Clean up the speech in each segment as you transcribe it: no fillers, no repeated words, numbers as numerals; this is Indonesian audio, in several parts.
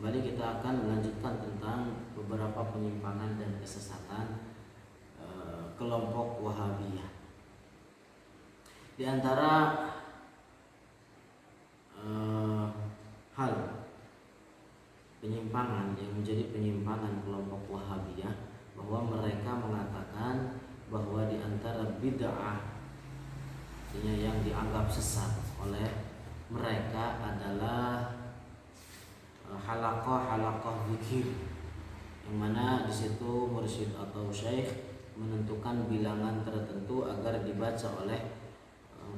Kembali kita akan melanjutkan tentang beberapa penyimpangan dan kesesatan kelompok Wahabiyah. Di antara hal penyimpangan yang menjadi penyimpangan kelompok Wahabiyah, bahwa mereka mengatakan bahwa di antara bid'ah yang dianggap sesat oleh mereka adalah halaqah zikir, yang mana di situ mursyid atau syekh menentukan bilangan tertentu agar dibaca oleh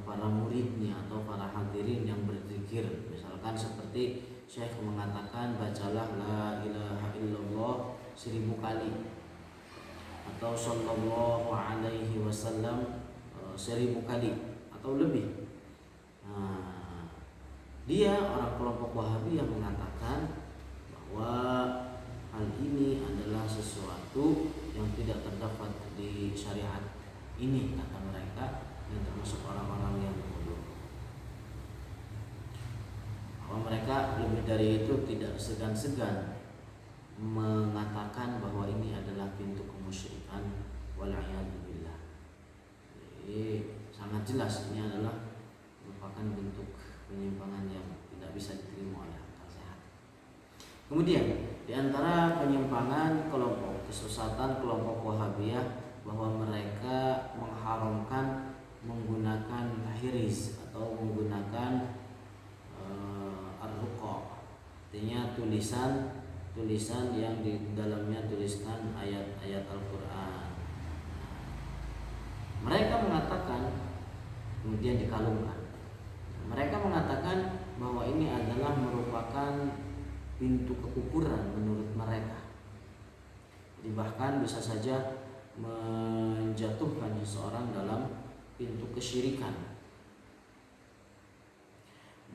para muridnya atau para hadirin yang berzikir. Misalkan seperti syekh mengatakan bacalah la ilaha illallah 1000 kali, atau sallallahu alaihi wasallam 1000 kali atau lebih. Dia orang kelompok Wahabi yang mengatakan bahwa hal ini adalah sesuatu yang tidak terdapat di syariat ini, kata mereka, yang termasuk orang-orang yang bodoh. Bahwa mereka lebih dari itu tidak segan-segan mengatakan bahwa ini adalah pintu kemusyrikan, wal'iyadzubillah. Jadi sangat jelas ini adalah merupakan bentuk penyimpangan yang tidak bisa diterima oleh akal sehat. Kemudian di antara penyimpangan kelompok kesesatan kelompok Wahabiyah, bahwa mereka mengharamkan menggunakan hiriz atau menggunakan ar-ruqa, artinya tulisan yang di dalamnya tuliskan ayat-ayat Al-Quran. Mereka mengatakan, kemudian dikalungkan. Mereka mengatakan bahwa ini adalah merupakan pintu kekufuran menurut mereka. Jadi bahkan bisa saja menjatuhkan seseorang dalam pintu kesyirikan.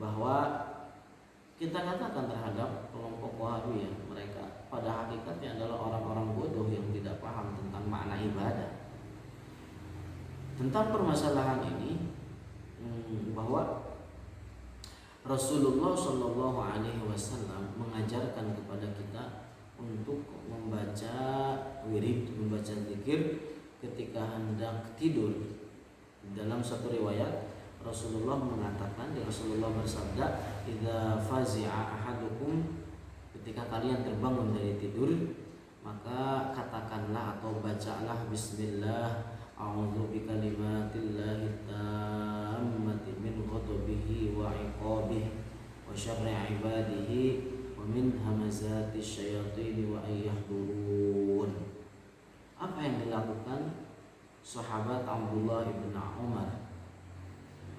Bahwa kita katakan terhadap kelompok Wahabiyah, mereka pada hakikatnya adalah orang-orang bodoh yang tidak paham tentang makna ibadah. Tentang permasalahan ini, bahwa Rasulullah Shallallahu Alaihi Wasallam mengajarkan kepada kita untuk membaca wirid, membaca zikir ketika hendak tidur. Dalam satu riwayat Rasulullah mengatakan, Rasulullah bersabda, "Idza fazi'a ahadukum," ketika kalian terbangun dari tidur, maka katakanlah atau bacalah bismillah, a'udzu bikalimatillahi tammati min ghadabihi wa iqabihi wa syarri ibadihi wa min hamazati syayatin wa ayyahdurun. Apa yang dilakukan sahabat Abdullah ibn Umar?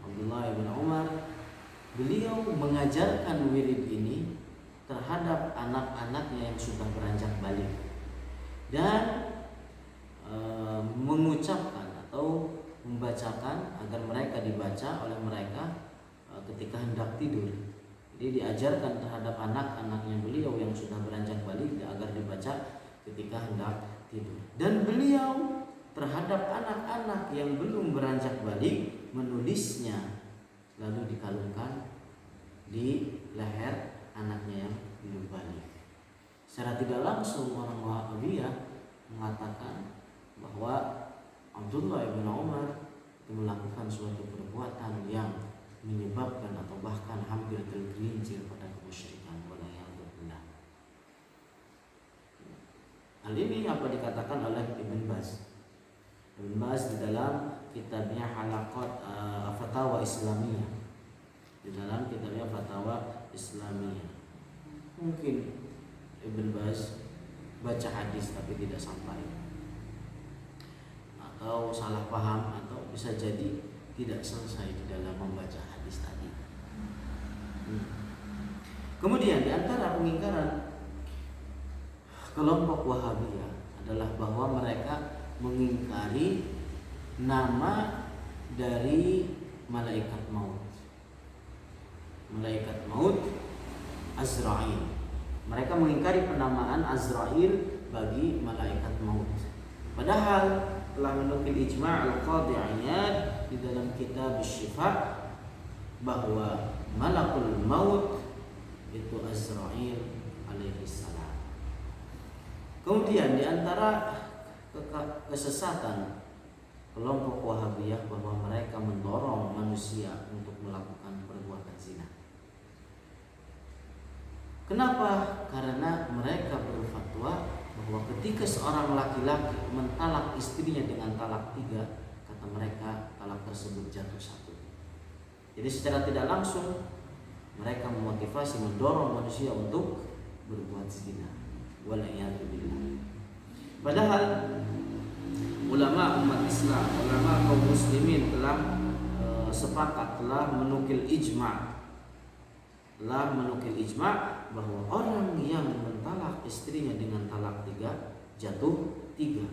Abdullah ibn Umar, beliau mengajarkan wirid ini terhadap anak-anaknya yang sudah beranjak balik, dan mengucapkan atau membacakan agar mereka dibaca oleh mereka ketika hendak tidur. Jadi diajarkan terhadap anak-anaknya beliau yang sudah beranjak balik agar dibaca ketika hendak tidur. Dan beliau terhadap anak-anak yang belum beranjak balik menulisnya, lalu dikalungkan di leher anaknya yang belum balik. Secara tidak langsung orang Wahabiyah mengatakan bahwa Abdullah bin Umar itu melakukan suatu perbuatan yang menyebabkan atau bahkan hampir tergelincir pada kemusyrikan. Wala'iyadzubillah. Hal ini apa dikatakan oleh Ibn Baz. Ibn Baz di dalam kitabnya Halaqat Fatawa Islamiyah. Di dalam kitabnya Fatawa Islamiyah. Mungkin Ibn Baz baca hadis tapi tidak sampai, atau salah paham, atau bisa jadi tidak selesai di dalam membaca hadis tadi. Kemudian di antara pengingkaran kelompok Wahabiyah adalah bahwa mereka mengingkari nama dari malaikat maut. Malaikat maut Azrail. Mereka mengingkari penamaan Azrail bagi malaikat maut. Padahal telah menukil ijma' al-Qadhi Iyad di dalam kitab Syifa bahwa malakul maut itu Azrail alaihi salam. Kemudian di antara kesesatan kelompok Wahabiyah bahwa mereka mendorong manusia untuk melakukan perbuatan zina. Kenapa? Karena mereka berfatwa bahwa ketika seorang laki-laki mentalak istrinya dengan talak 3, kata mereka talak tersebut jatuh 1. Jadi secara tidak langsung mereka memotivasi, mendorong manusia untuk berbuat zina. Wala'iyatubillah. Padahal ulama umat Islam, ulama kaum muslimin telah sepakat, telah menukil ijma' bahwa orang yang mentalak istrinya dengan talak 3 jatuh 3.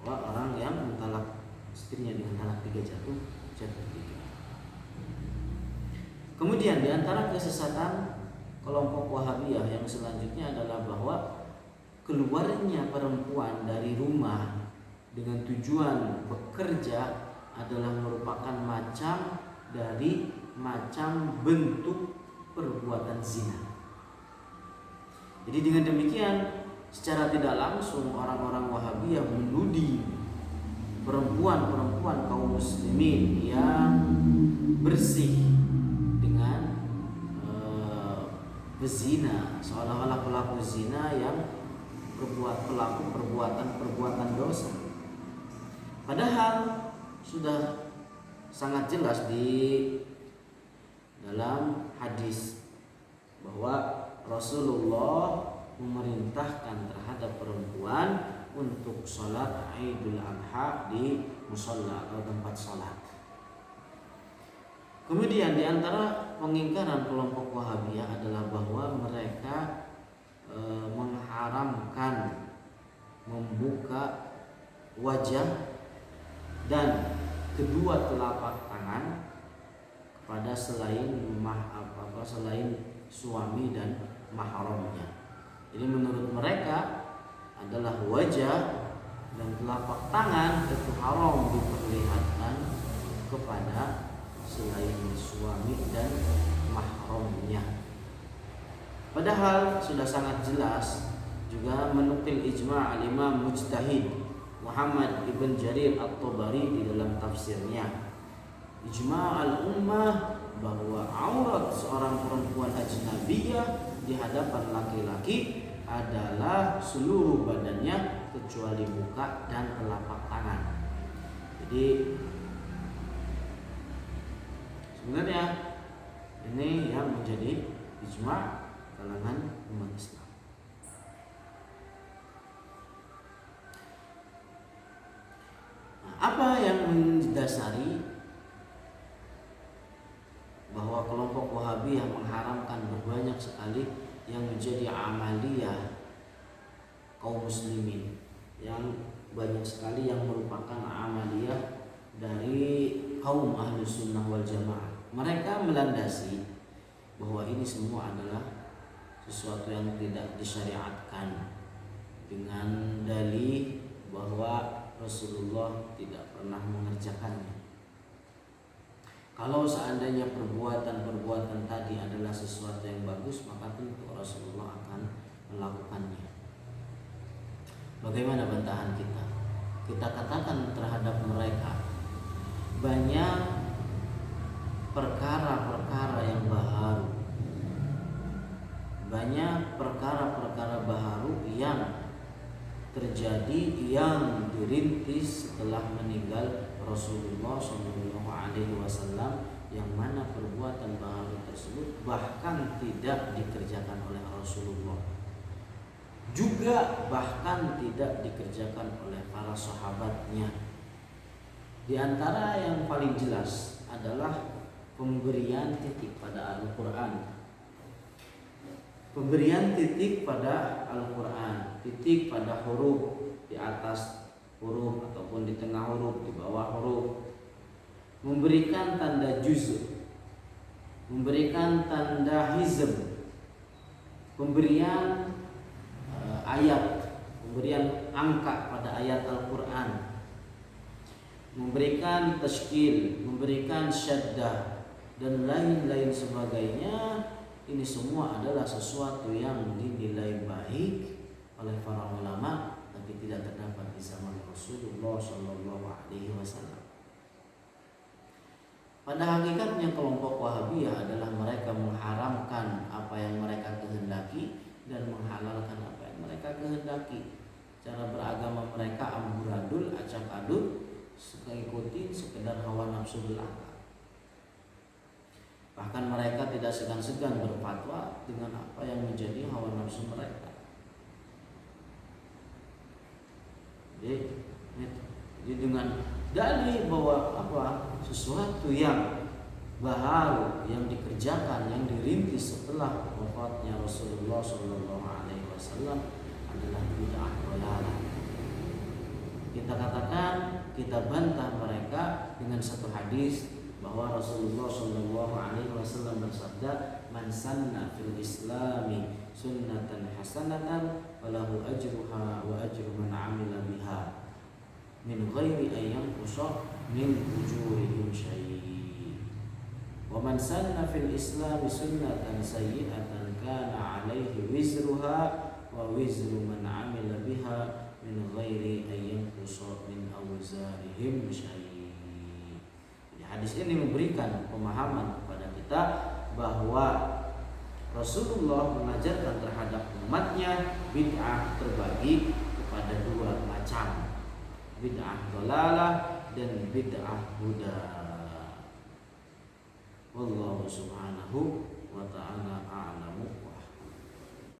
Bahwa orang yang mentalak istrinya dengan talak 3 jatuh 3. Kemudian di antara kesesatan kelompok Wahabiyah yang selanjutnya adalah bahwa keluarnya perempuan dari rumah dengan tujuan bekerja adalah merupakan macam bentuk perbuatan zina. Jadi dengan demikian secara tidak langsung orang-orang Wahabiyah menuding perempuan-perempuan kaum muslimin yang bersih dengan berzina, seolah-olah pelaku zina yang pelaku perbuatan dosa. Padahal sudah sangat jelas di dalam hadis bahwa Rasulullah memerintahkan terhadap perempuan untuk sholat Idul Adha di musholla atau tempat sholat. Kemudian di antara pengingkaran kelompok Wahabiyah adalah bahwa mereka mengharamkan membuka wajah dan kedua telapak tangan kepada selain suami dan mahramnya. Jadi menurut mereka adalah wajah dan telapak tangan itu haram diperlihatkan kepada selain suami dan mahramnya. Padahal sudah sangat jelas juga menukil ijma' al-Imam Mujtahid Muhammad ibn Jarir at-Tabari di dalam tafsirnya. Ijma' al-ummah bahwa aurat seorang perempuan ajnabiyah di hadapan laki-laki adalah seluruh badannya kecuali muka dan telapak tangan. Jadi sebenarnya ini yang menjadi ijma' kalangan umat Islam. Nah, apa yang mendasari bahwa kelompok Wahabiyah mengharamkan banyak sekali yang menjadi amaliyah kaum muslimin, yang banyak sekali yang merupakan amaliyah dari kaum Ahlus Sunnah wal Jamaah. Mereka melandasi bahwa ini semua adalah sesuatu yang tidak disyariatkan dengan dalih bahwa Rasulullah tidak pernah mengerjakannya. Kalau seandainya perbuatan-perbuatan tadi adalah sesuatu yang bagus, maka tentu Rasulullah akan melakukannya. Bagaimana bantahan kita? Kita katakan terhadap mereka banyak perkara-perkara yang baru, banyak perkara-perkara baru yang terjadi, yang dirintis setelah meninggal Rasulullah SAW, yang mana perbuatan baru tersebut bahkan tidak dikerjakan oleh Rasulullah, juga bahkan tidak dikerjakan oleh para sahabatnya. Di antara yang paling jelas adalah pemberian titik pada Al-Quran. Pemberian titik pada Al-Quran, titik pada huruf, di atas huruf ataupun di tengah huruf, di bawah huruf. Memberikan tanda juz', memberikan tanda hizb, pemberian ayat, pemberian angka pada ayat Al-Quran, memberikan tashkil, memberikan syaddah, dan lain-lain sebagainya. Ini semua adalah sesuatu yang dinilai baik oleh para ulama, tapi tidak terdapat di zaman Rasulullah Shallallahu Alaihi Wasallam. Pada hakikatnya kelompok Wahabiyah adalah mereka mengharamkan apa yang mereka kehendaki dan menghalalkan apa yang mereka kehendaki. Cara beragama mereka amburadul, acak adul, ikuti sekedar hawa nafsu belaka. Bahkan mereka tidak segan-segan berfatwa dengan apa yang menjadi hawa nafsu mereka. Jadi dengan dalil bahwa sesuatu yang baharu yang dikerjakan, yang dirintis setelah wafatnya Rasulullah Shallallahu Alaihi Wasallam adalah bid'ah dhalalah. Kita katakan, kita bantah mereka dengan satu hadis bahwa Rasulullah Shallallahu Alaihi Wasallam bersabda, "Man sanna fil Islami sunnatan hasanatan, falahu ajruha wa ajru man amila biha, min ghairi an yanqusa min ujurihim syai'. Wa man sanna fil Islami sunnatan sayyi'atan kana 'alaihi wizruha wa wizru man amila biha min ghairi an yanqusa min awzarihim syai'." Hadis ini memberikan pemahaman kepada kita bahwa Rasulullah mengajarkan terhadap umatnya bid'ah terbagi kepada dua macam, bid'ah dhalalah dan bid'ah huda. Wallahu subhanahu wa ta'ala a'lamu.